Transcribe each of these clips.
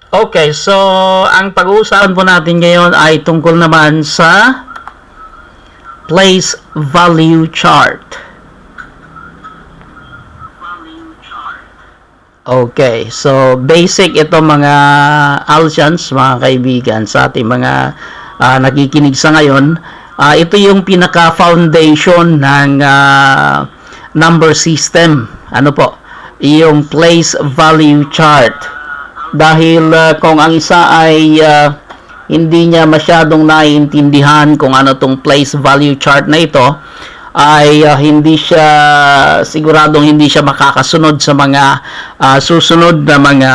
Okay, so ang pag-uusapan po natin ngayon ay tungkol naman sa place value chart. Okay, so basic ito mga Alsians, mga kaibigan, sa ating mga nakikinig sa ngayon. Ito yung pinaka-foundation ng number system. Ano po? Yung place value chart. Dahil kung ang isa ay hindi niya masyadong naiintindihan kung ano tong place value chart na ito, ay hindi siya siguradong hindi siya makakasunod sa mga susunod na mga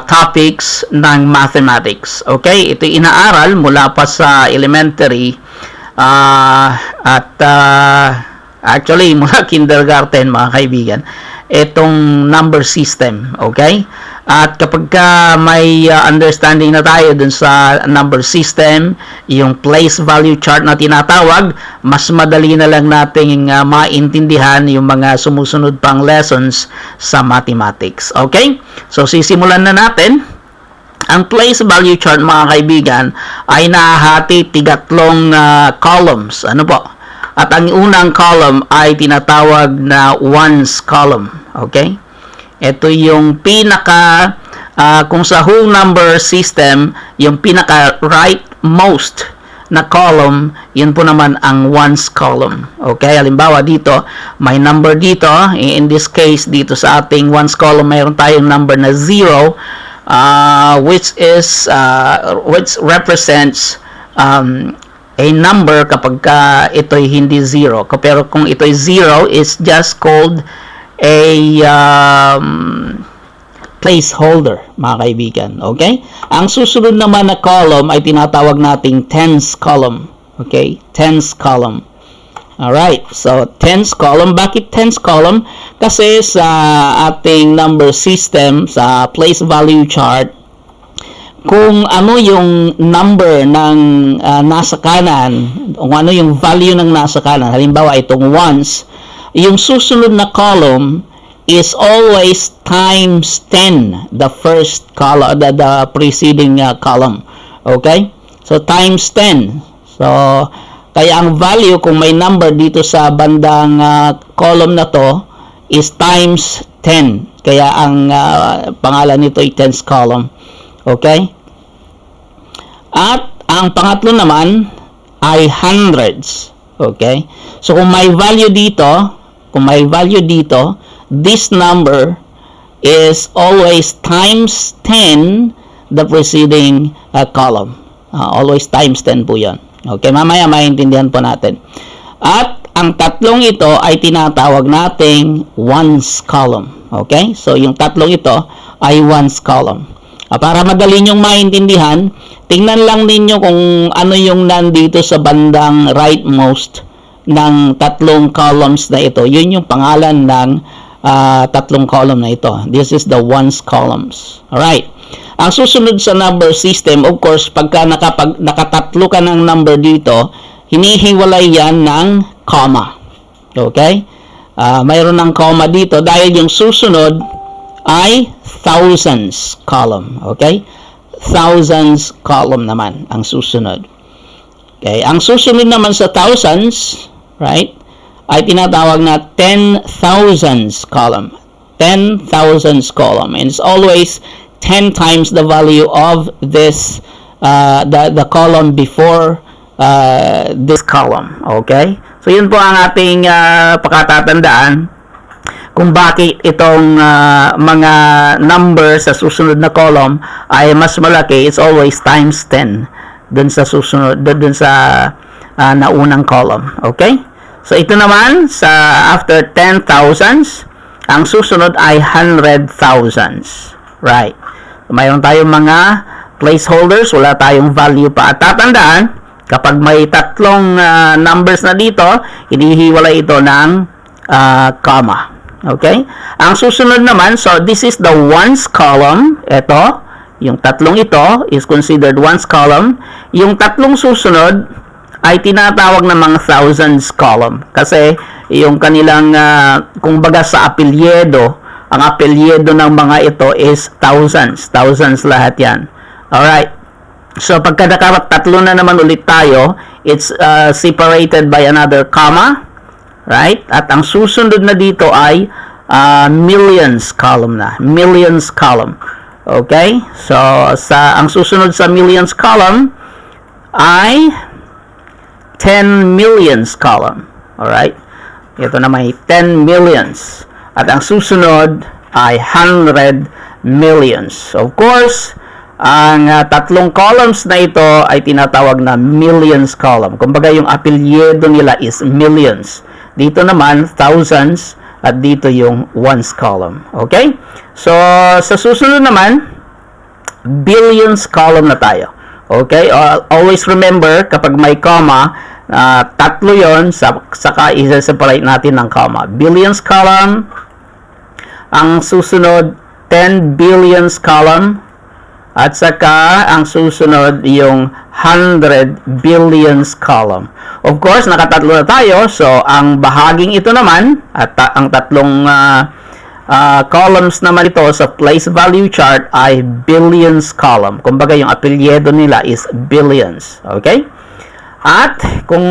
topics ng mathematics. Okay? Ito inaaral mula pa sa elementary at actually mula kindergarten, mga kaibigan, itong number system. Okay? At kapag may understanding na tayo dun sa number system, yung place value chart na tinatawag, mas madali na lang nating maintindihan yung mga sumusunod pang lessons sa mathematics. Okay? So sisimulan na natin. Ang place value chart, mga kaibigan, ay nahahati tigatlong columns. Ano po? At ang unang column ay tinatawag na ones column. Okay? Ito yung pinaka, kung sa whole number system, yung pinaka rightmost na column, yun po naman ang ones column. Okay? Halimbawa dito, may number dito. In this case, dito sa ating ones column, mayroon tayong number na 0, which represents a number kapag ito'y hindi 0. Pero kung ito'y 0, it's just called a placeholder, mga kaibigan. Okay? Ang susunod naman na column ay tinatawag nating tens column. Okay? Tens column. Alright. So, tens column. Bakit tens column? Kasi sa ating number system, sa place value chart, kung ano yung number ng nasa kanan, kung ano yung value ng nasa kanan, halimbawa itong ones, yung susunod na column is always times 10 the first column, the preceding column. Okay? So times 10. So kaya ang value kung may number dito sa bandang column na to is times 10. Kaya ang pangalan nito ay tens column. Okay? At ang pangatlo naman ay hundreds. Okay? So kung may value dito, this number is always times 10 the preceding column. Always times 10 po yan. Okay, mamaya maintindihan po natin. At ang tatlong ito ay tinatawag nating ones column. Okay? So yung tatlong ito ay ones column. Para madali nyong maintindihan, tingnan lang ninyo kung ano yung nandito sa bandang rightmost ng tatlong columns na ito. Yun yung pangalan ng tatlong column na ito. This is the ones columns. Alright. Ang susunod sa number system, of course, pagka nakatatlo ka ng number dito, hinihiwalay yan ng comma. Okay? Mayroon ng comma dito dahil yung susunod ay thousands column. Okay? Thousands column naman ang susunod. Okay? Ang susunod naman sa thousands, right, ay tinatawag na 10,000s column. 10,000s column. And it's always 10 times the value of this, the column before this column. Okay? So, yun po ang ating pakatatandaan kung bakit itong mga number sa susunod na column ay mas malaki. It's always times 10 dun sa susunod, dun sa naunang column. Okay? So, ito naman, after 10,000s, ang susunod ay 100,000s. Right. So, mayroon tayong mga placeholders, wala tayong value pa. At tatandaan, kapag may tatlong numbers na dito, hinihiwalay ito ng comma. Okay? Ang susunod naman, so this is the ones column. Ito, yung tatlong ito is considered ones column. Yung tatlong susunod ay tinatawag ng mga thousands column. Kasi yung kanilang, kung baga sa apelyedo, ang apelyido ng mga ito is thousands. Thousands lahat yan. Alright. So, pagka tatlo na naman ulit tayo, it's separated by another comma. Right? At ang susunod na dito ay millions column na. Millions column. Okay? So, ang susunod sa millions column ay 10 millions column. Alright? Ito na may 10 millions. At ang susunod ay 100 millions. Of course, ang tatlong columns na ito ay tinatawag na millions column. Kumbaga yung apelyido nila is millions. Dito naman, thousands. At dito yung ones column. Okay? So, sa susunod naman, billions column na tayo. Okay? Always remember, kapag may comma, tatlo yon, saka isa-separate natin ng comma. Billions column. Ang susunod, 10 billions column. At saka, ang susunod, yung 100 billions column. Of course, nakatatlo na tayo. So, ang bahaging ito naman, at ang tatlong columns naman ito sa place value chart ay billions column. Kumbaga, yung apelyido nila is billions. Okay? At, kung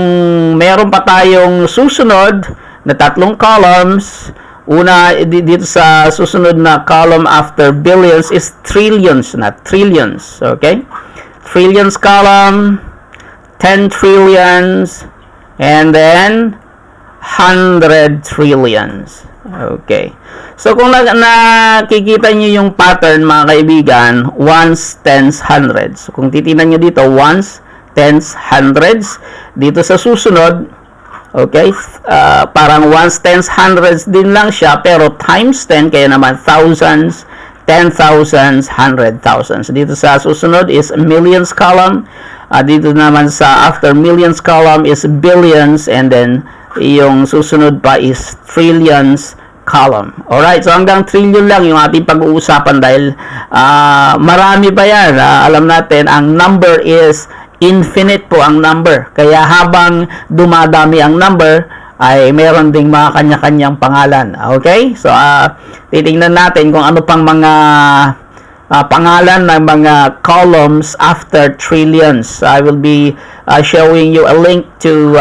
meron pa tayong susunod na tatlong columns, una, dito sa susunod na column after billions is trillions na. Trillions. Okay? Trillions column, 10 trillions, and then 100 trillions. Okay. So, kung nakikita nyo yung pattern, mga kaibigan, ones, tens, hundreds. So, kung titignan nyo dito, ones, tens, hundreds. Dito sa susunod, okay, parang ones, tens, hundreds din lang siya, pero times 10, kaya naman thousands, 10,000s, 100,000s. Dito sa susunod is millions column. Dito naman sa after millions column is billions, and then yung susunod pa is trillions column. Alright, so hanggang trillion lang yung ating pag-uusapan dahil marami pa yan. Alam natin, ang number is infinite po ang number. Kaya habang dumadami ang number, ay meron ding mga kanya-kanyang pangalan. Okay? So, titingnan natin kung ano pang mga pangalan ng mga columns after trillions. I will be showing you a link to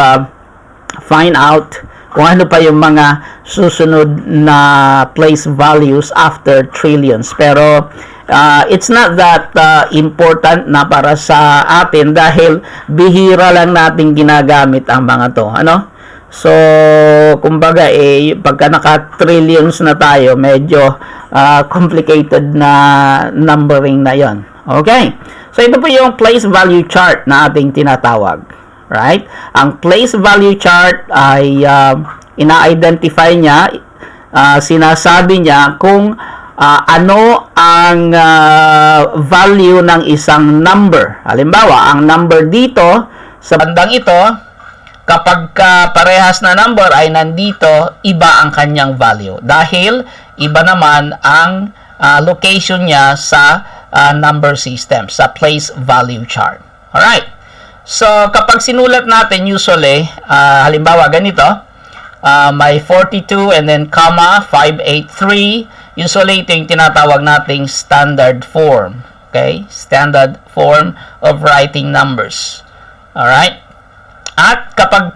find out kung ano pa yung mga susunod na place values after trillions. Pero, it's not that important na para sa atin dahil bihira lang natin ginagamit ang mga to. Ano? So, kumbaga, pagka naka-trillions na tayo, medyo complicated na numbering na yon. Okay? So, ito po yung place value chart na ating tinatawag. Right? Ang place value chart ay ina-identify niya, sinasabi niya kung ano ang value ng isang number. Halimbawa, ang number dito, sa bandang ito, kapag parehas na number ay nandito, iba ang kanyang value. Dahil iba naman ang location niya sa number system, sa place value chart. Alright. So, kapag sinulat natin usually, halimbawa ganito, may 42 and then comma, 583. Usually, ito yung tinatawag nating standard form. Okay? Standard form of writing numbers. Alright? At kapag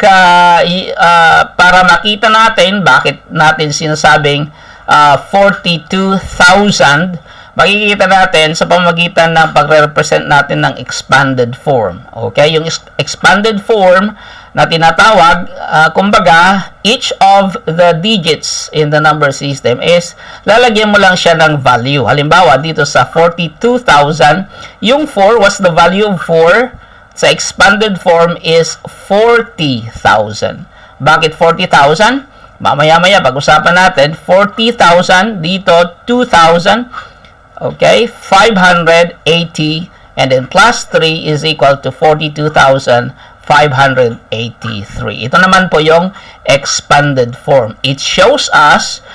para makita natin bakit natin sinasabing 42,000, makikita natin sa pamamagitan ng pagre-represent natin ng expanded form. Okay? Yung expanded form na tinatawag, kumbaga, each of the digits in the number system is lalagyan mo lang siya ng value. Halimbawa, dito sa 42,000, yung 4 was the value of 4. Sa expanded form is 40,000. Bakit 40,000? Mamaya-maya pag-usapan natin. 40,000 dito 2,000. Okay, 580 and then plus 3 is equal to 42,583. Ito naman po yung expanded form. It shows us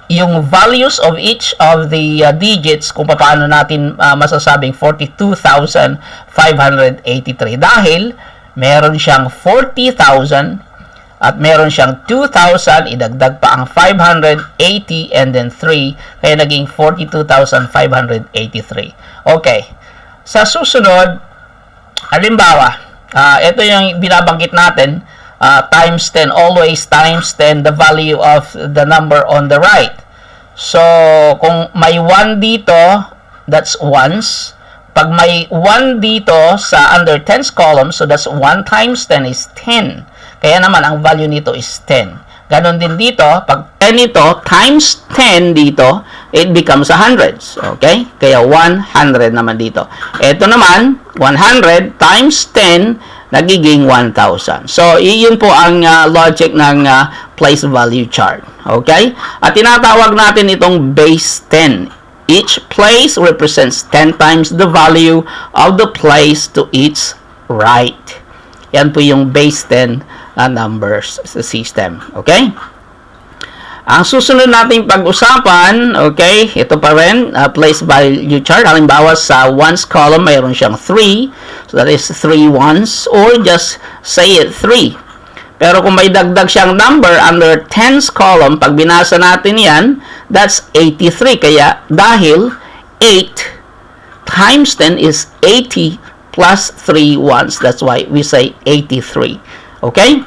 yung values of each of the digits kung paano natin masasabing 42,583 dahil meron siyang 40,000 at meron siyang 2,000, idagdag pa ang 580 and then 3, kaya naging 42,583. Okay. Sa susunod, halimbawa, ito yung binabanggit natin, times 10, always times 10 the value of the number on the right. So, kung may 1 dito, that's ones. Pag may 1 dito sa under tens column, so that's 1 times 10 is 10. Kaya naman, ang value nito is 10. Ganon din dito, pag 10 ito, times 10 dito, it becomes 100. Okay? Kaya 100 naman dito. Ito naman, 100 times 10, nagiging 1,000. So, yun po ang logic ng place value chart. Okay? At tinatawag natin itong base 10. Each place represents 10 times the value of the place to its right. Yan po yung base 10 numbers sa system. Okay? Ang susunod nating pag-usapan, okay, ito pa rin, place value chart. Halimbawa sa ones column, mayroon siyang 3. So that is 3 ones, or just say it 3. Pero kung may dagdag siyang number under tens column, pag binasa natin yan, that's 83. Kaya dahil 8 times 10 is 80 plus 3 ones. That's why we say 83. Okay?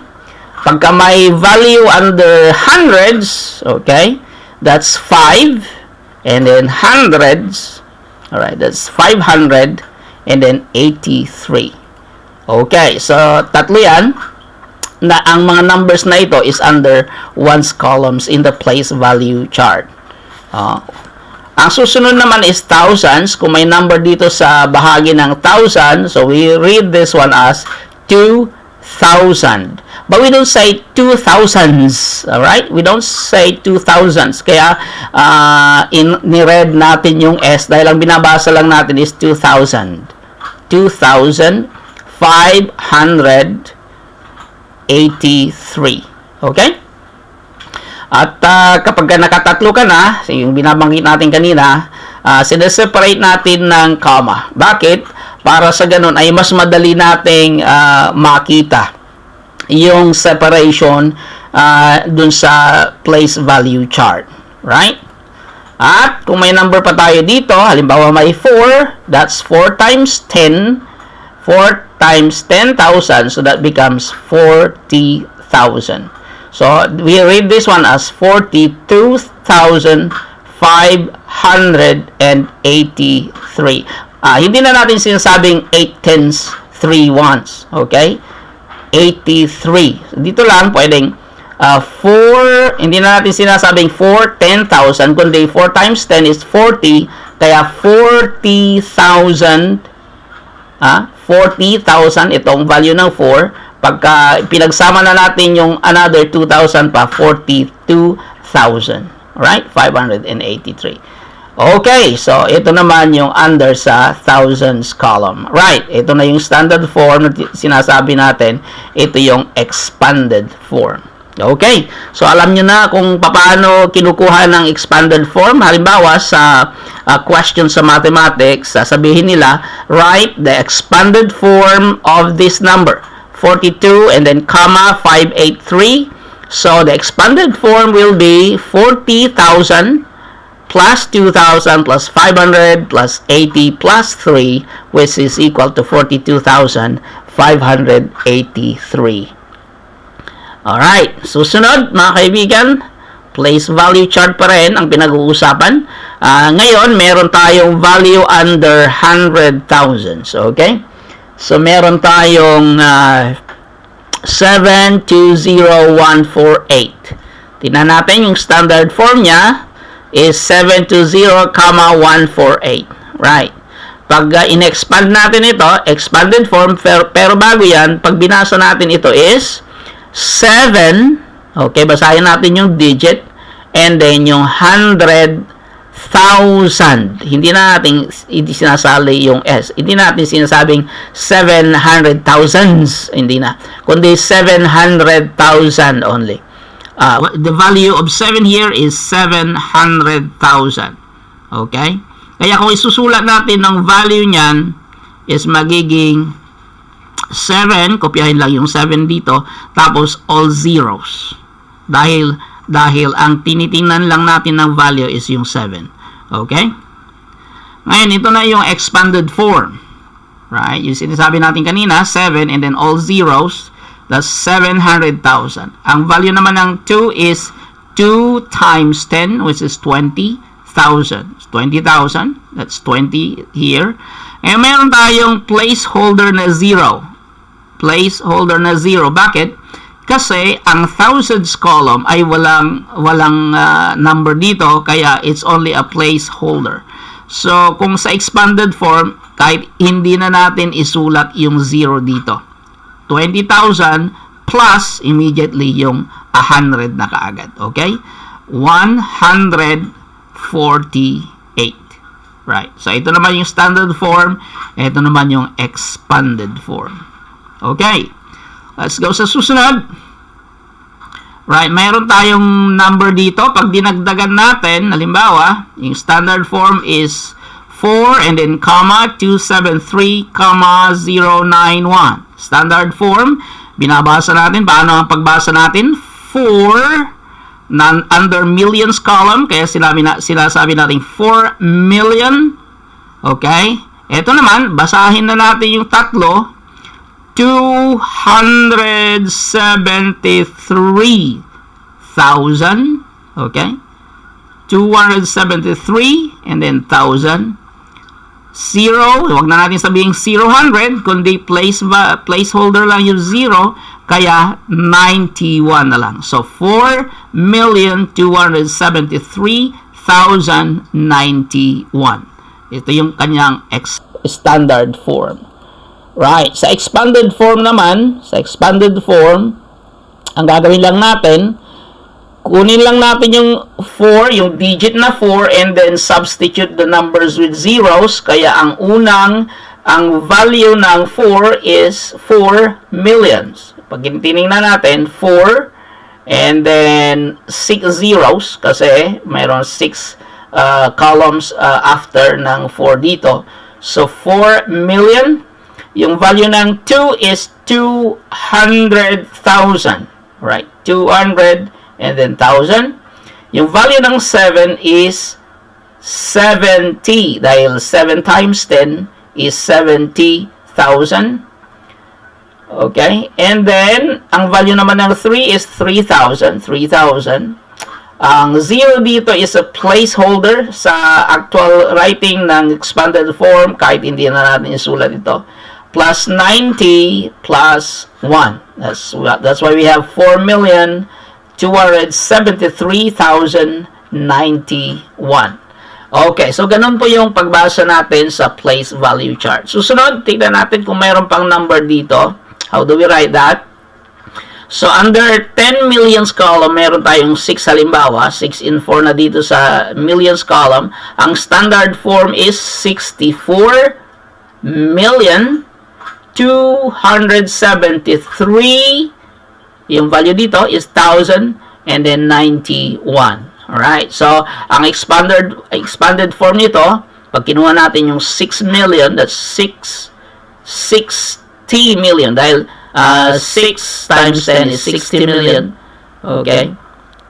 Pagka may value under hundreds, okay, that's 5. And then hundreds, alright, that's 500. And then 83. Okay, so tatlo yan. Na ang mga numbers na ito is under ones columns in the place value chart. Ang susunod naman is thousands. Kung may number dito sa bahagi ng 1,000, so we read this one as 2,000. But we don't say 2,000s. Alright? We don't say 2,000s. Kaya, ni-read natin yung S dahil ang binabasa lang natin is 2,000. 2,583. Okay? At kapag nakatatlo ka na, yung binabanggit natin kanina, sineseparate natin ng comma. Bakit? Para sa ganun ay mas madali nating makita yung separation dun sa place value chart. Right? At kung may number pa tayo dito, halimbawa may 4, that's 4 times 10. 4 times 10,000, so that becomes 40,000. So, we read this one as 42,583. Hindi na natin sinasabing 8 tens, 3 ones. Okay? 83. Dito lang, pwedeng 4, hindi na natin sinasabing 4, 10,000, kundi 4 times 10 is 40, kaya 40,000, 40,000, itong value ng 4, pagka pinagsama na natin yung another 2,000 pa, 42,000. Right? 583. Okay, so ito naman yung under sa thousands column. Right, ito na yung standard form na sinasabi natin. Ito yung expanded form. Okay, so alam nyo na kung paano kinukuha ng expanded form. Halimbawa sa question sa mathematics, sasabihin nila, write the expanded form of this number. 42 and then comma 583. So the expanded form will be 40,000 plus 2,000 plus 500 plus 80 plus 3, which is equal to 42,583. Alright, susunod mga kaibigan, place value chart pa rin ang pinag-uusapan. Ngayon, meron tayong value under 100,000. Okay? So, meron tayong 720148. Tingnan natin yung standard form niya is 720,148. Right. Pag in-expand natin ito, expanded form, pero bago yan, pag binasa natin ito is 7, okay, basahin natin yung digit, and then yung 100,000. Hindi sinasali yung S. Hindi natin sinasabing 700,000s. Hindi na. Kundi 700,000 only. The value of 7 here is 700,000. Okay? Kaya kung isusulat natin ang value niyan is magiging 7, kopyahin lang yung 7 dito, tapos all zeros. Dahil ang tinitingnan lang natin ng value is yung 7. Okay? Ngayon, ito na yung expanded form. Right? Yung sinasabi natin kanina, 7 and then all zeros, that's 700,000. Ang value naman ng 2 is 2 times 10, which is 20,000. 20,000, that's 20 here. And meron tayong placeholder na 0. Placeholder na 0. Bakit? Kasi ang thousands column ay walang number dito, kaya it's only a placeholder. So, kung sa expanded form, kahit hindi na natin isulat yung 0 dito. 20,000 plus immediately yung 100 na kaagad. Okay? 148. Right. So, ito naman yung standard form. Ito naman yung expanded form. Okay. Let's go sa susunod. Right. Mayroon tayong number dito. Pag dinagdagan natin, halimbawa, yung standard form is 4 and then comma 273, comma 091. Standard form. Binabasa natin. Paano ang pagbasa natin? 4 under millions column, kaya sinasabi natin 4 million. Okay? Ito naman, basahin na natin yung tatlo. 273,000. Okay? 273 and then 1,000. 0, huwag na natin sabihin 000, kundi placeholder lang yung 0, kaya 91 na lang. So, 4,273,091. Ito yung kanyang standard form. Right. Sa expanded form naman, ang gagawin lang natin, kunin lang natin yung 4, yung digit na 4, and then substitute the numbers with zeros. Kaya ang value ng 4 is 4 millions. Pag tinignan natin, 4, and then 6 zeros, kasi mayroon 6 columns after ng 4 dito. So, 4 million. Yung value ng 2 is 200,000. Right? 200 and then 1,000. Yung value ng 7 is 70. Dahil 7 times 10 is 70,000. Okay? And then, ang value naman ng 3 is 3,000. 3,000. Ang 0 dito is a placeholder sa actual writing ng expanded form, kahit hindi na natin isulat ito. Plus 90 plus 1. That's why we have 4,273,091. Okay, so ganun po yung pagbasa natin sa place value chart. Susunod, tignan natin kung mayroon pang number dito. How do we write that? So, under 10 millions column, meron tayong 6 halimbawa. 6 in 4 na dito sa millions column. Ang standard form is 64,273. Yung value dito is 1,000 and then 91. Alright? So, ang expanded form nito, pag kinuha natin yung 6 million, that's 60 million. Dahil 6 times 10 is 60 million. Okay?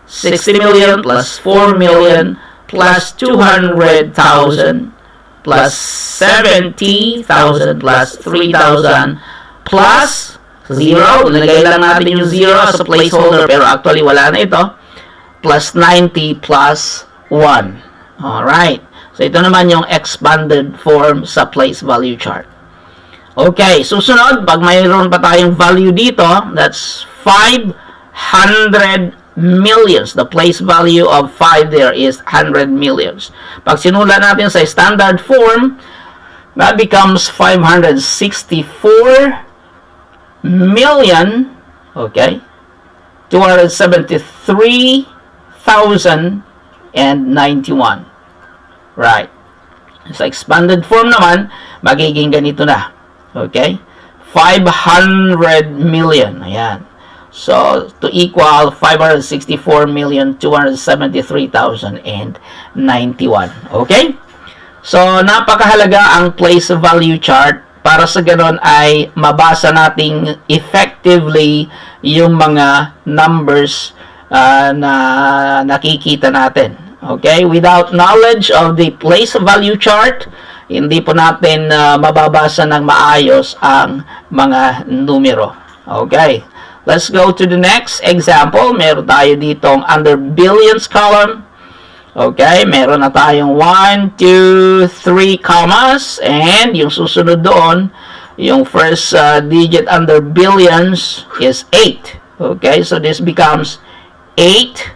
60 million plus 4 million plus 200,000 plus 70,000 plus 3,000 plus 0. Nilagay lang natin yung 0 as a placeholder, pero actually wala na ito. Plus 90 plus 1. Alright. So, ito naman yung expanded form sa place value chart. Okay, susunod, pag mayroon pa tayong value dito, that's 500 millions. The place value of 5 there is 100 millions. Pag sinulat natin sa standard form, that becomes 564 million, okay, 273,091. Right. Sa expanded form naman, magiging ganito na. Okay? 500 million. Ayan. So, to equal 564,273,091. Okay? So, napakahalaga ang place value chart para sa ganon ay mabasa nating effectively yung mga numbers na nakikita natin. Okay? Without knowledge of the place value chart, hindi po natin mababasa ng maayos ang mga numero. Okay? Let's go to the next example. Meron tayo ditong under billions column. Okay, meron na tayong 1, 2, 3 commas, and yung susunod doon, yung first digit under billions is 8. Okay, so this becomes 8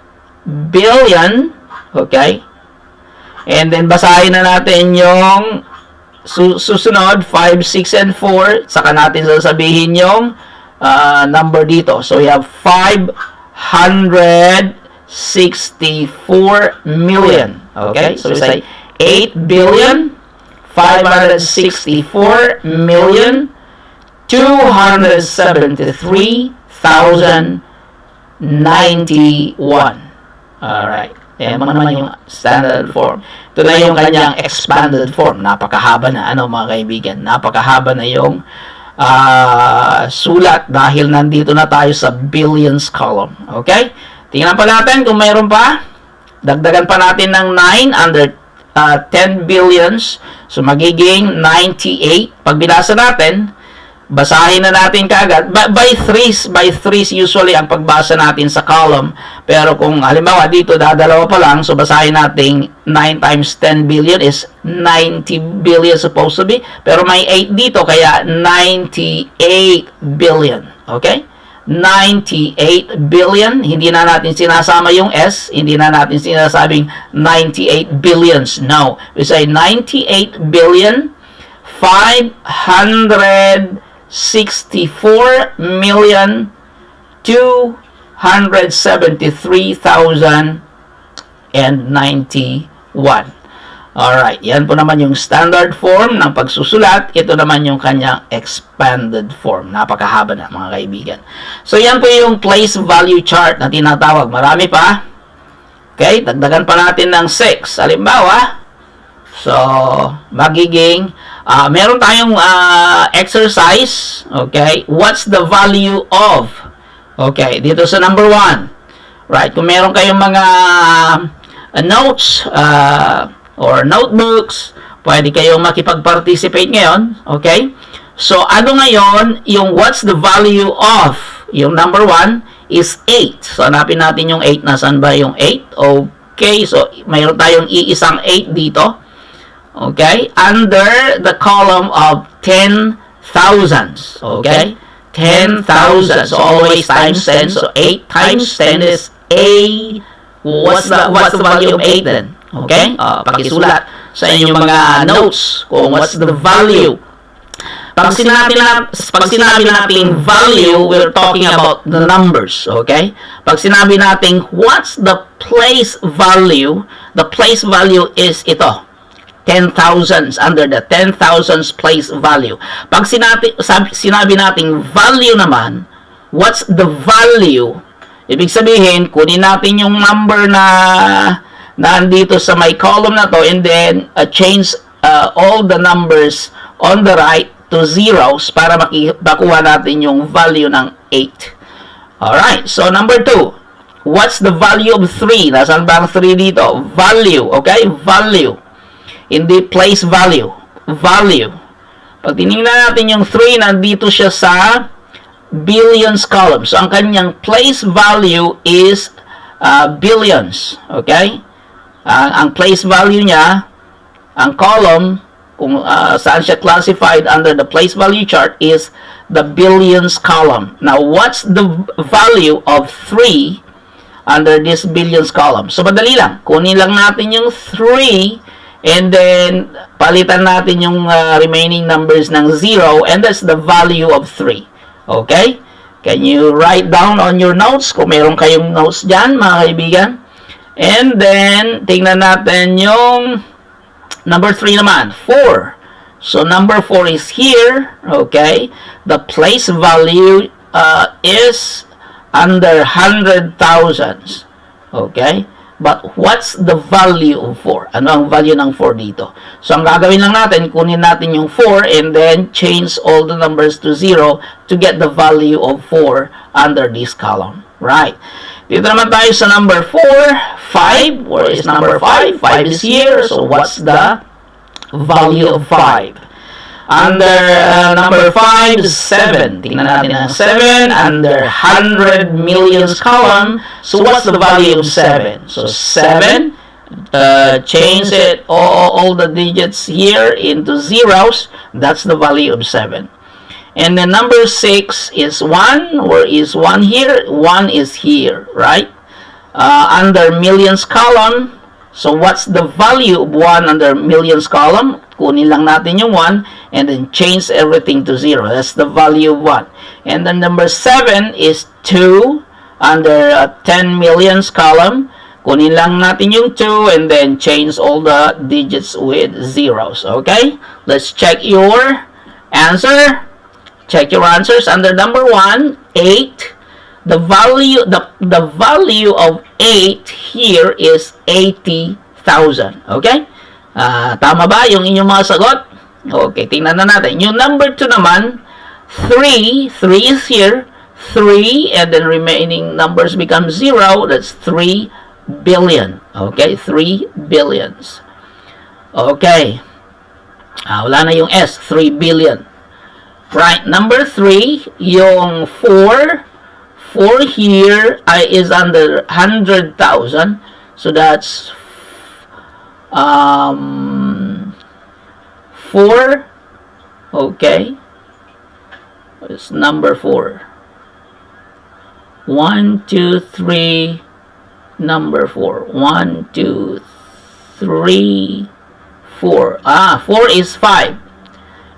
billion. Okay, and then basahin na natin yung susunod, 5, 6, and 4. Saka natin sasabihin yung number dito. So we have 564 million. Okay? So we say 8 billion 564 million 273,091. Alright. Ayan mo naman yung standard form. Ito na yung kanyang expanded form. Napakahaba na, mga kaibigan. Napakahaba na yung sulat dahil nandito na tayo sa billions column. Okay? Tingnan pa natin kung mayroon pa. Dagdagan pa natin ng 9 under 10 billions. So, magiging 98. Pag binasa natin, basahin na natin kagad. By threes usually ang pagbasa natin sa column. Pero kung halimbawa dito, dadalawa pa lang, so basahin natin 9 times 10 billion is 90 billion supposed to be. Pero may 8 dito, kaya 98 billion. Okay? 98 billion. Hindi na natin sinasama yung S. Hindi na natin sinasabing 98 billions. No. We say 98 billion 564 million 273,091. Alright, yan po naman yung standard form ng pagsusulat. Ito naman yung kanyang expanded form. Napakahaba na, mga kaibigan. So, yan po yung place value chart na tinatawag. Marami pa. Okay, dagdagan pa natin ng 6. Halimbawa, so, magiging, meron tayong exercise. Okay, what's the value of? Okay, dito sa number 1. Right, kung meron kayong mga notes, or notebooks, pwede kayong makipag-participate ngayon. Okay? So, ano ngayon, yung what's the value of, yung number 1 is 8. So, hanapin natin yung 8. Nasaan ba yung 8? Okay, so, mayroon tayong iisang 8 dito. Okay? Under the column of 10,000s. Okay? 10,000. So, always times 10. So, 8 times 10 is A. What's the value of 8 then? Okay? Pakisulat sa inyong mga notes kung what's the value. Pag sinabi natin value, we're talking about the numbers. Okay? Pag sinabi natin what's the place value, the place value is ito. 10,000s, under the 10,000s place value. Pag sinabi natin value naman, what's the value? Ibig sabihin, kunin natin yung number na nandito sa may column na to, and then change all the numbers on the right to zeros para makuha natin yung value ng 8. Alright, so number 2. What's the value of 3? Nasaan ba ang 3 dito? Value, okay? Value. Hindi place value. Value. Pag tinignan natin yung 3, nandito siya sa billions column. So, ang kanyang place value is billions. Okay? Ang place value niya, ang column, kung saan siya classified under the place value chart is the billions column. Now, what's the value of 3 under this billions column? So, madali lang. Kunin lang natin yung 3 and then palitan natin yung remaining numbers ng 0, and that's the value of 3. Okay? Can you write down on your notes kung meron kayong notes dyan, mga kaibigan? And then, tingnan natin yung number 3 naman, 4. So, number 4 is here. Okay? The place value is under 100,000s. Okay? But what's the value of 4? Ano ang value ng 4 dito? So, ang gagawin lang natin, kunin natin yung 4 and then change all the numbers to 0 to get the value of 4 under this column. Right. Dito naman tayo sa number 4. 5. Where is number 5? 5 is here. So, what's the value of 5? Under number 5, 7. Tingnan natin ang 7 under 100 millions column. So what's the value of 7? So 7, change it all the digits here into zeros. That's the value of 7. And then number 6 is 1. Where is 1 here? 1 is here, right? Under millions column. So what's the value of 1 under millions column? Kunin lang natin yung 1 and then change everything to 0. That's the value of 1. And then number 7 is 2 under 10 millions column. Kunin lang natin yung 2 and then change all the digits with zeros. Okay? Let's check your answer. Check your answers. Under number 1, 8. The value of 8 here is 80,000. Okay? Tama ba yung inyong mga sagot? Okay, tingnan na natin. Yung number 2 naman, 3. 3 is here. 3 and then remaining numbers become 0. That's 3 billion. Okay, 3 billions. Okay. Wala na yung S. 3 billion. Right. Number 3, yung 4. 4 here is under 100,000. So that's 4. Okay. It's number 4. 1, 2, 3. Number 4. 1, 2, 3, 4. 4 is 5.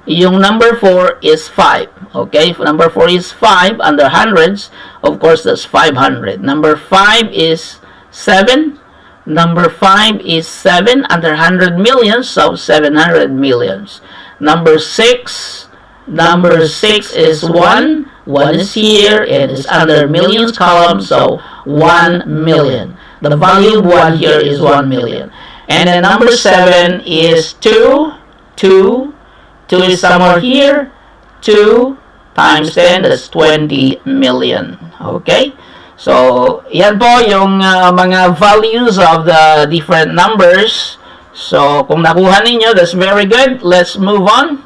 Yung number 4 is 5. Okay, number 4 is 5 under hundreds. Of course, that's 500. Number 5 is 7. Number 5 is 7 under 100 millions, so 700 millions. Number 6 is 1. 1 is here and is under millions column, so 1 million. The value of 1 here is 1 million. And then number 7 is 2. 2 is somewhere here. 2 times 10, that's 20 million. Okay? So, yan po yung mga values of the different numbers. So, kung nakuha ninyo, that's very good. Let's move on.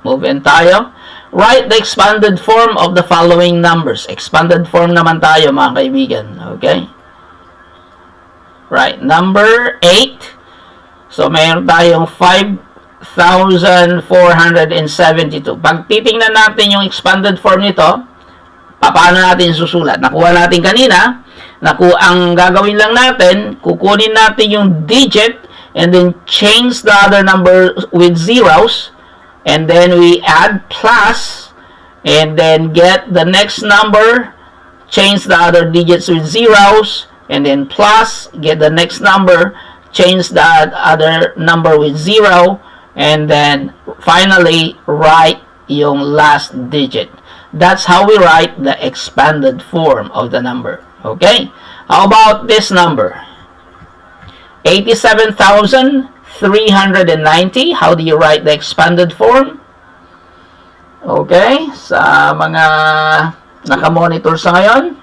Move in tayo. Write the expanded form of the following numbers. Expanded form naman tayo, mga kaibigan. Okay? Right. Number 8. So, mayroon tayong 5,472. Pag titingnan natin yung expanded form nito, paano natin susulat? Nakuha natin kanina. Ang gagawin lang natin, kukunin natin yung digit and then change the other number with zeros. And then we add plus and then get the next number, change the other digits with zeros, and then plus, get the next number, change the other number with 0, and then finally write yung last digit. That's how we write the expanded form of the number. Okay? How about this number? 87,390. How do you write the expanded form? Okay? Sa mga nakamonitor sa ngayon.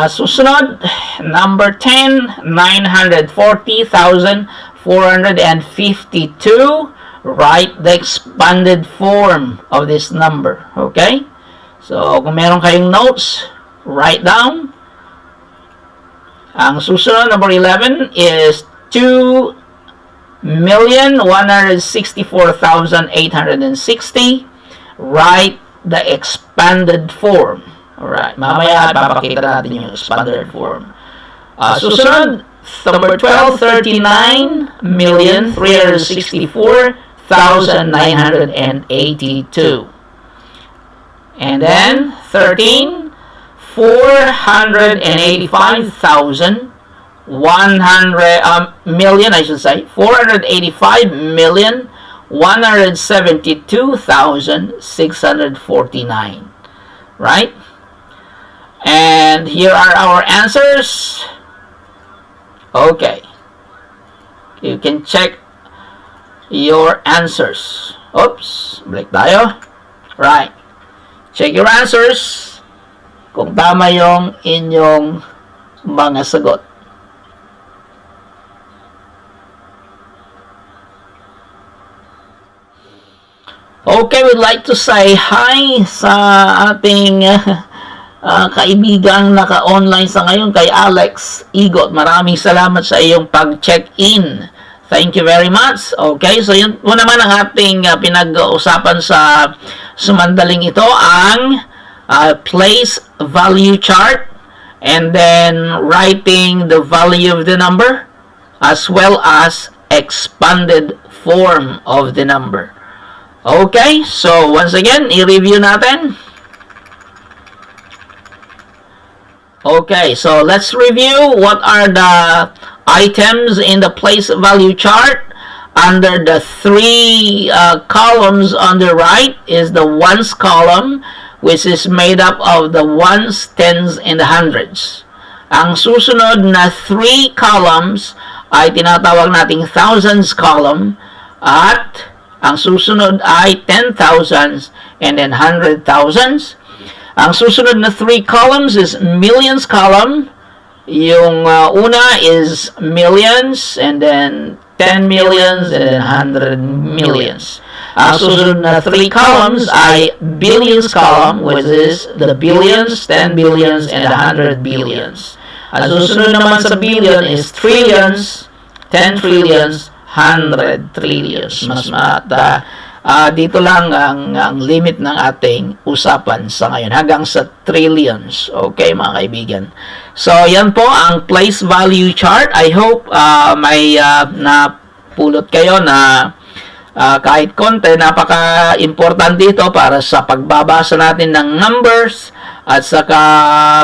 Susunod, number 10, 940,452. Write the expanded form of this number. Okay? So, kung meron kayong notes, write down. Ang susunod, number 11, is 2,164,860. Write the expanded form. Alright, mamaya papakita natin yung expanded form. Susunod, number 12, 39,364,982. And then 13, 485,172,649. Right? And And here are our answers. Okay. You can check your answers. Oops, balik tayo. Right. Check your answers kung tama yung inyong mga sagot. Okay, we'd like to say hi sa ating kaibigang naka-online sa ngayon, kay Alex Igot. Maraming salamat sa iyong pag-check-in. Thank you very much. Okay, so yun po naman ang ating pinag-uusapan sa sumandaling ito, ang place value chart, and then writing the value of the number as well as expanded form of the number. Okay, so once again, i-review natin. Okay, so let's review what are the items in the place value chart. Under the three columns on the right is the ones column, which is made up of the ones, tens, and the hundreds. Ang susunod na three columns ay tinatawag nating thousands column, at ang susunod ay 10,000s and then 100,000s. Ang susunod na three columns is millions column. Yung una is millions, and then 10 millions, and then 100 millions. Ang susunod na three columns ay billions column, which is the billions, 10 billions, and 100 billions. Ang susunod naman sa billion is trillions, 10 trillions, 100 trillions. Dito lang ang limit ng ating usapan sa ngayon, hanggang sa trillions. Okay, mga kaibigan. So, yan po ang place value chart. I hope may napulot kayo na kahit konti, napaka-importante ito para sa pagbabasa natin ng numbers at saka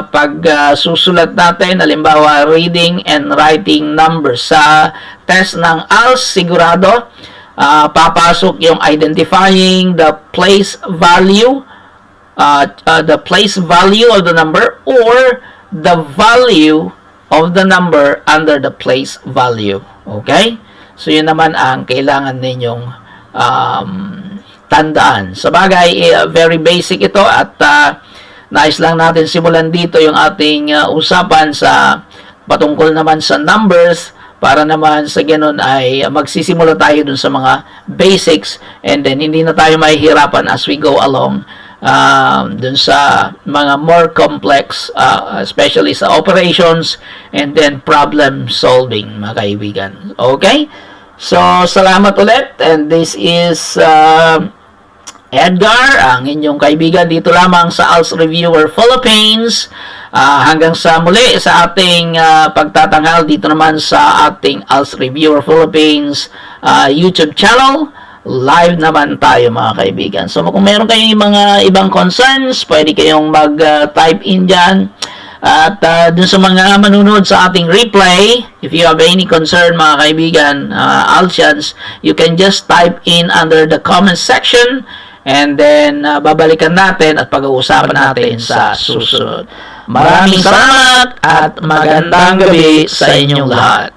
pagsusulat natin, halimbawa reading and writing numbers. Sa test ng ALS, sigurado papasok yung identifying the place value of the number, or the value of the number under the place value. Okay? So, yun naman ang kailangan ninyong tandaan. Sa bagay, very basic ito, at nais lang natin simulan dito yung ating usapan sa patungkol naman sa numbers, para naman sa ganun ay magsisimula tayo dun sa mga basics, and then hindi na tayo mahihirapan as we go along dun sa mga more complex, especially sa operations and then problem solving, mga kaibigan. Okay? So, salamat ulit, and this is Edgar, ang inyong kaibigan dito lamang sa ALS Reviewer Philippines. Hanggang sa muli sa ating pagtatanghal dito naman sa ating ALS Reviewer Philippines YouTube channel. Live naman tayo, mga kaibigan. So, kung meron kayong mga ibang concerns, pwede kayong mag-type in dyan. At dun sa mga manunod sa ating replay, if you have any concern, mga kaibigan, Alsians, you can just type in under the comment section, and then babalikan natin at pag-uusapan natin sa susunod. Maraming salamat at magandang gabi sa inyong lahat.